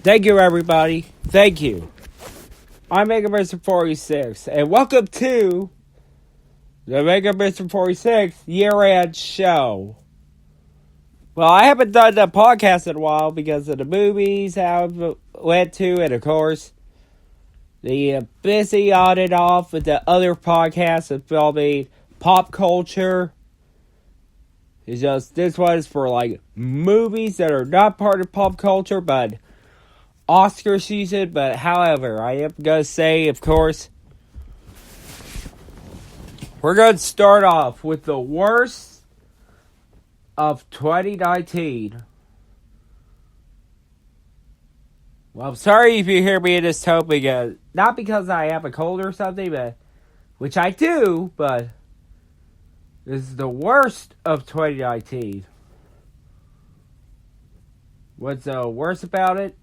Thank you, everybody. Thank you. I'm Mega Mr. 46, and welcome to the Mega Mr. 46 year-end show. Well, I haven't done the podcast in a while because of the movies I went to, and of course, the busy on and off with the other podcasts of filming pop culture. It's just, this one is for like movies that are not part of pop culture, but Oscar season. But however, I am going to say, of course, we're going to start off with the worst of 2019. Well, I'm sorry if you hear me in this tone, because not because I have a cold or something, but which I do, but this is the worst of 2019. What's the worst about it?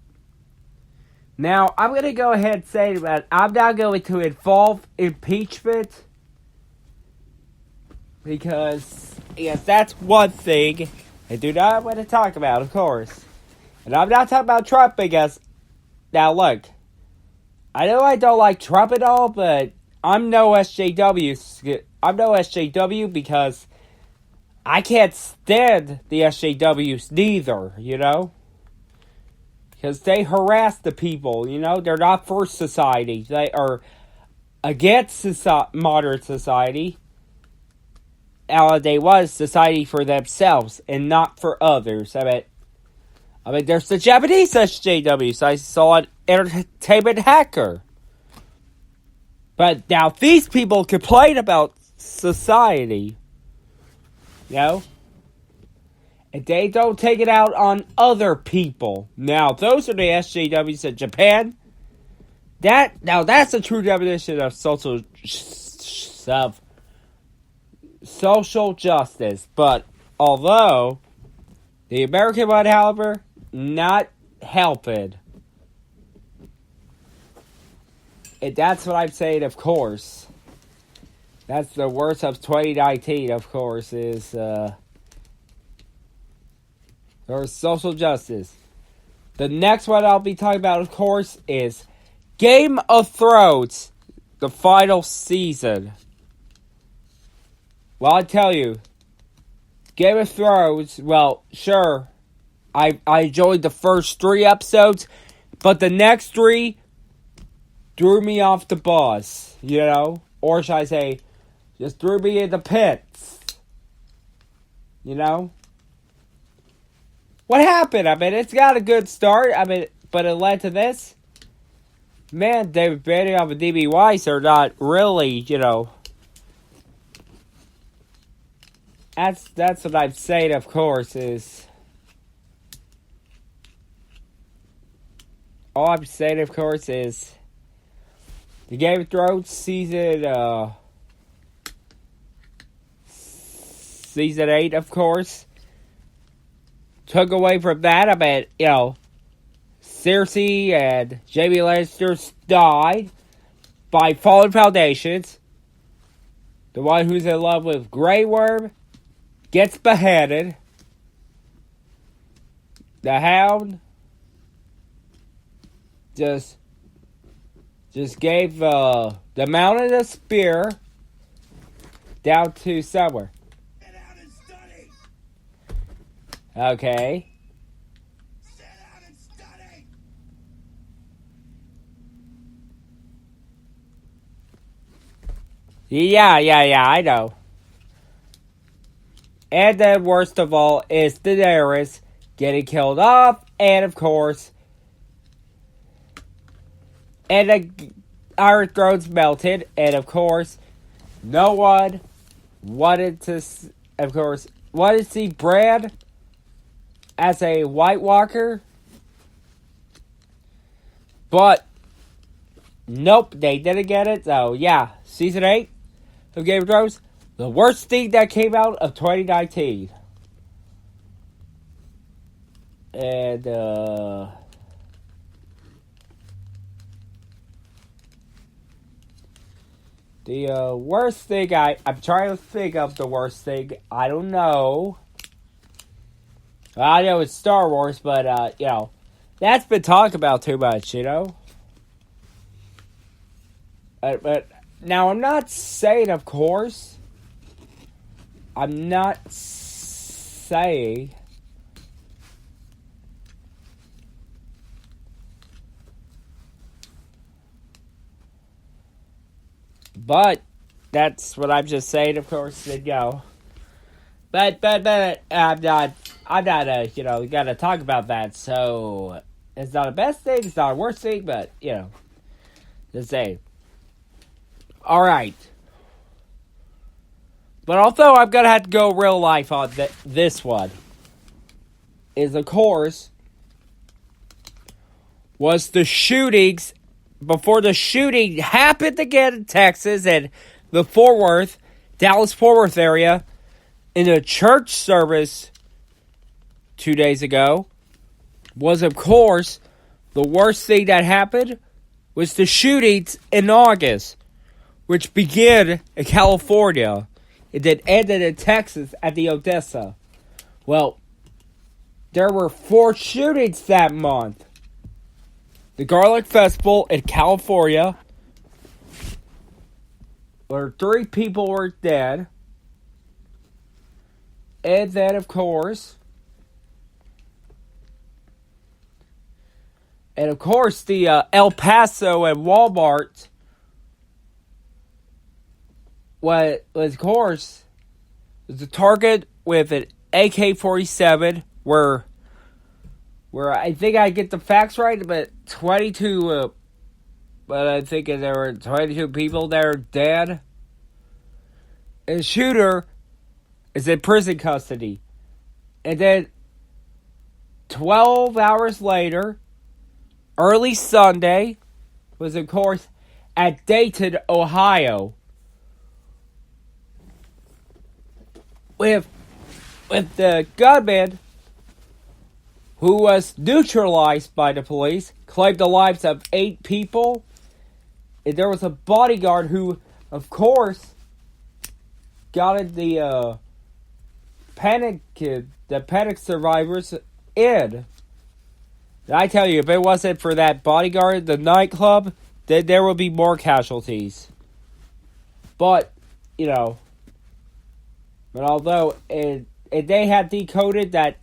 Now, I'm going to go ahead and say that I'm not going to involve impeachment, because, yes, that's one thing I do not want to talk about, of course. And I'm not talking about Trump, because, now look, I know I don't like Trump at all, but I'm no SJW. I'm no SJW because I can't stand the SJWs neither, you know? Because they harass the people, you know? They're not for society. They are against modern society. They was society for themselves and not for others. I mean, there's the Japanese SJWs. I saw an Entertainment Hacker. But now these people complain about society. You know? And they don't take it out on other people. Now, those are the SJWs in Japan. That's a true definition of social justice. But although the American one, however, not helping. And that's what I'm saying, of course. That's the worst of 2019, of course, is or social justice. The next one I'll be talking about, of course, is Game of Thrones, the final season. Well, I tell you, Game of Thrones, well, sure, I enjoyed the first 3 episodes, but the next 3 threw me off the bus, you know? Or should I say, just threw me in the pits. You know? What happened? I mean, it's got a good start. I mean, but it led to this. Man, David Benioff and D.B. Weiss are not really, you know. That's what I'm saying, of course, is. All I'm saying, of course, is. The Game of Thrones season 8, of course, took away from that. I mean, you know, Cersei and Jaime Lannister died by fallen foundations. The one who's in love with Grey Worm gets beheaded. The Hound just gave the Mountain a spear down to somewhere. Sit down and study. Okay. Sit down and study. Yeah, I know. And then, worst of all, is Daenerys getting killed off, and of course, and the Iron Throne's melted, and of course, no one wanted to see Bran as a White Walker. But, nope, they didn't get it. So, yeah, Season 8 of Game of Thrones, the worst thing that came out of 2019. And, the worst thing, I'm trying to think of the worst thing. I don't know. I know it's Star Wars, but, you know, That's been talked about too much, you know? But now, I'm not saying, of course, I'm not saying but that's what I'm just saying, of course, and, you know. But I'm not, gotta talk about that, so it's not a best thing, it's not a worst thing, but, you know, just say. Alright. But although I'm gonna have to go real life on this one, is, of course, was the shootings before the shooting happened again in Texas and the Dallas-Fort Worth area in a church service 2 days ago was, of course, the worst thing that happened was the shootings in August, which began in California and then ended in Texas at the Odessa. Well, there were 4 shootings that month. The Garlic Festival in California, where 3 people were dead. And then, of course, the El Paso and Walmart was the target with an AK-47, where I think I get the facts right, but 22, but I think there were 22 people that are dead. And the shooter is in prison custody. And then 12 hours later, early Sunday, was, of course, at Dayton, Ohio, with the gunman, who was neutralized by the police, claimed the lives of 8 people. And there was a bodyguard who, of course, got in the panic survivors in. And I tell you, if it wasn't for that bodyguard, the nightclub, then there would be more casualties. But, you know, although they had decoded that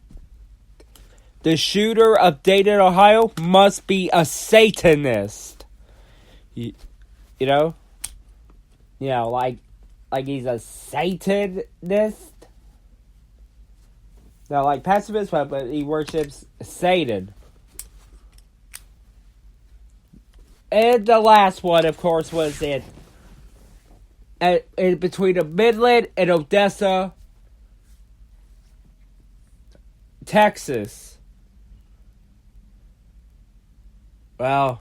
the shooter of Dayton, Ohio, must be a Satanist. You know? You know, like he's a Satanist. Not like pacifist, but he worships Satan. And the last one, of course, was in between Midland and Odessa, Texas. Well,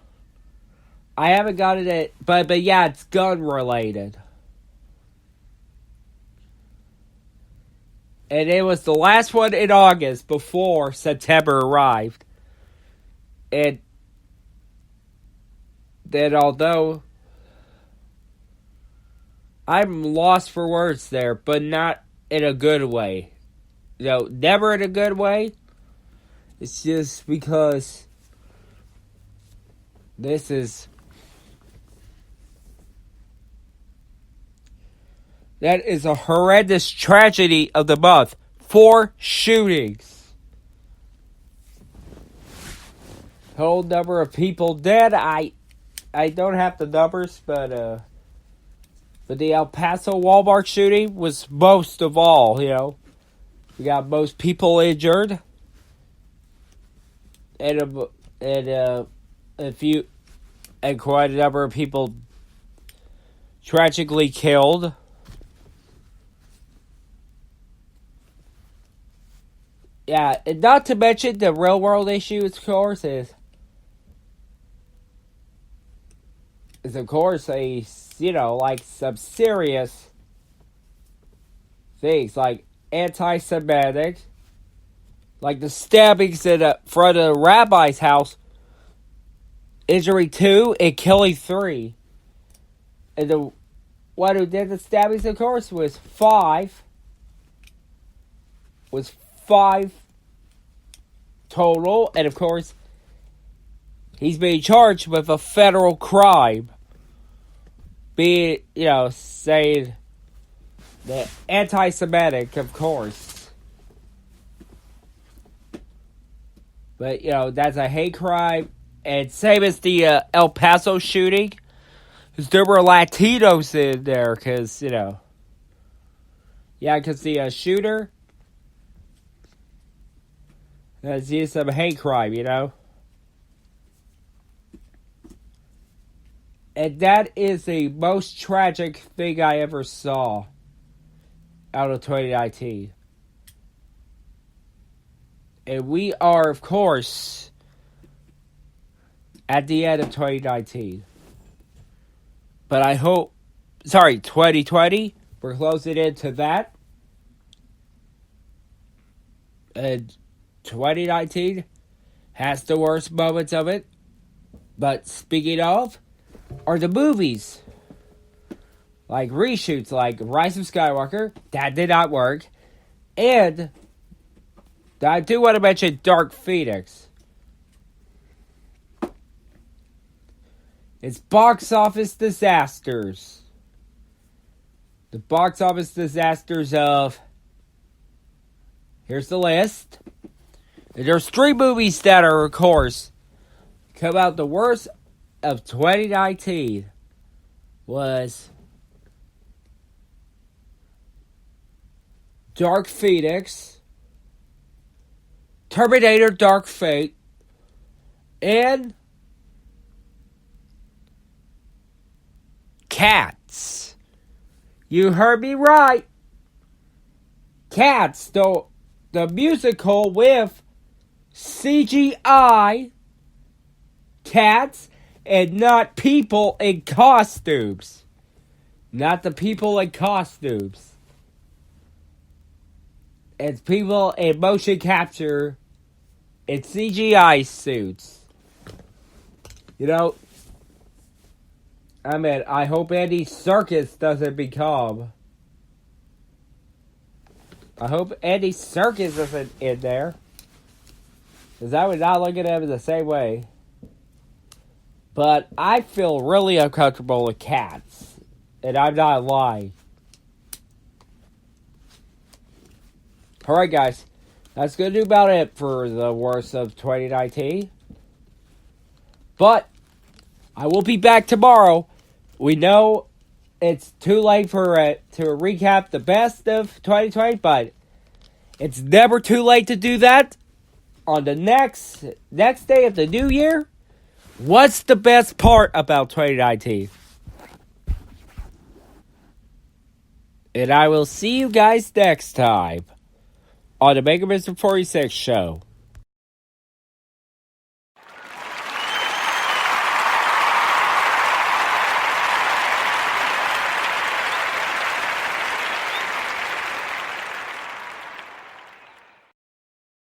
I haven't got it, but yeah, it's gun related. And it was the last one in August before September arrived. And then, although I'm lost for words there, but not in a good way. You know, never in a good way. It's just because this is... That is a horrendous tragedy of the month. 4 shootings. Total number of people dead. I don't have the numbers, but the El Paso Walmart shooting was most of all, you know. We got most people injured. And quite a number of people tragically killed. Yeah, and not to mention the real world issue, of course, is of course like some serious things, like anti-Semitic, like the stabbings in front of the rabbi's house, injuring 2 and killing 3. And the one who did the stabbings, of course, was 5 total, and of course, he's being charged with a federal crime. Being, saying the anti-Semitic, of course. But, that's a hate crime. And same as the El Paso shooting. Because there were Latinos in there. Because, yeah, because the shooter has used some hate crime, And that is the most tragic thing I ever saw out of 2019. And we are, of course, at the end of 2019. But I hope, 2020, we're closing into that. And 2019 has the worst moments of it. But speaking of, are the movies. Like reshoots like Rise of Skywalker. That did not work. And I do want to mention Dark Phoenix. It's box office disasters. The box office disasters of... Here's the list. And there's 3 movies that are, of course, come out the worst of 2019 was Dark Phoenix, Terminator Dark Fate, and Cats. You heard me right. Cats, the musical with CGI cats and not people in costumes. Not the people in costumes. It's people in motion capture in CGI suits. I hope Andy Serkis doesn't become. I hope Andy Serkis isn't in there. Because I would not look at him the same way. But I feel really uncomfortable with cats. And I'm not lying. Alright guys. That's going to do about it for the worst of 2019. But I will be back tomorrow. We know it's too late to recap the best of 2020. But it's never too late to do that. On the next day of the new year. What's the best part about 2019? And I will see you guys next time on the Mega Mr. 46 show.